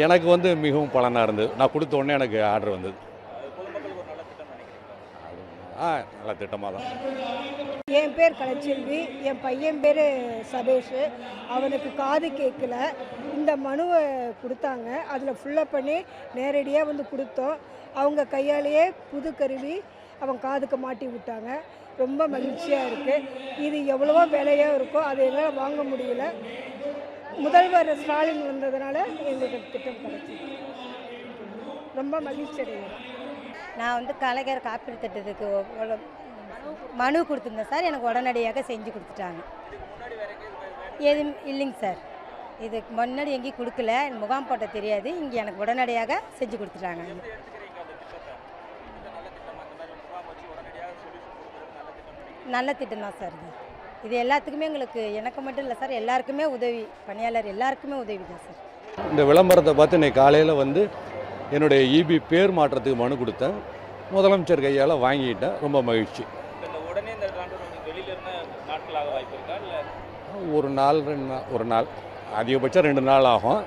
எனக்கு வந்து மிகவும் பலனாக இருந்தது. நான் கொடுத்த உடனே எனக்கு ஆர்டர் வந்தது. நல்ல திட்டமாக தான். என் பேர் கலைச்செல்வி, என் பையன் பேர் சபேஷ். அவனுக்கு காது கேட்கல. இந்த மனுவை கொடுத்தாங்க. அதில் ஃபுல்லப் பண்ணி நேரடியாக வந்து கொடுத்தோம். அவங்க கையாலேயே புது கருவி அவன் காதுக்கு மாட்டி விட்டாங்க. ரொம்ப மகிழ்ச்சியாக இருக்குது. இது எவ்வளவோ விலையாக இருக்கோ அதை என்னால் வாங்க முடியல. முதல்வர் ஸ்டாலின் வந்ததுனால எங்களுக்கு திட்டம் கிடைச்சி ரொம்ப மகிழ்ச்சி அடைகிறேன். நான் வந்து கலைஞர் காப்பீடு திட்டத்துக்கு மனு கொடுத்துருந்தேன் சார். எனக்கு உடனடியாக செஞ்சு கொடுத்துட்டாங்க. எதுவும் இல்லைங்க சார், இதுக்கு முன்னாடி எங்கேயும் கொடுக்கல, முகாம் போட்ட தெரியாது. இங்கே எனக்கு உடனடியாக செஞ்சு கொடுத்துட்டாங்க. நல்ல திட்டம் தான் சார். இது எல்லாத்துக்குமே எங்களுக்கு, எனக்கு மட்டும் இல்லை சார், எல்லாருக்குமே உதவி, பணியாளர் எல்லாருக்குமே உதவி தான் சார். இந்த விளம்பரத்தை பார்த்து இன்னைக்கு காலையில் வந்து என்னுடைய இபி பேர் மாற்றத்துக்கு மனு கொடுத்தேன். முதலமைச்சர் கையால் வாங்கிட்டேன். ரொம்ப மகிழ்ச்சி. ஒரு நாள் 2 நாள், ஒரு நாள் அதிகபட்சம் 2 நாள் ஆகும்.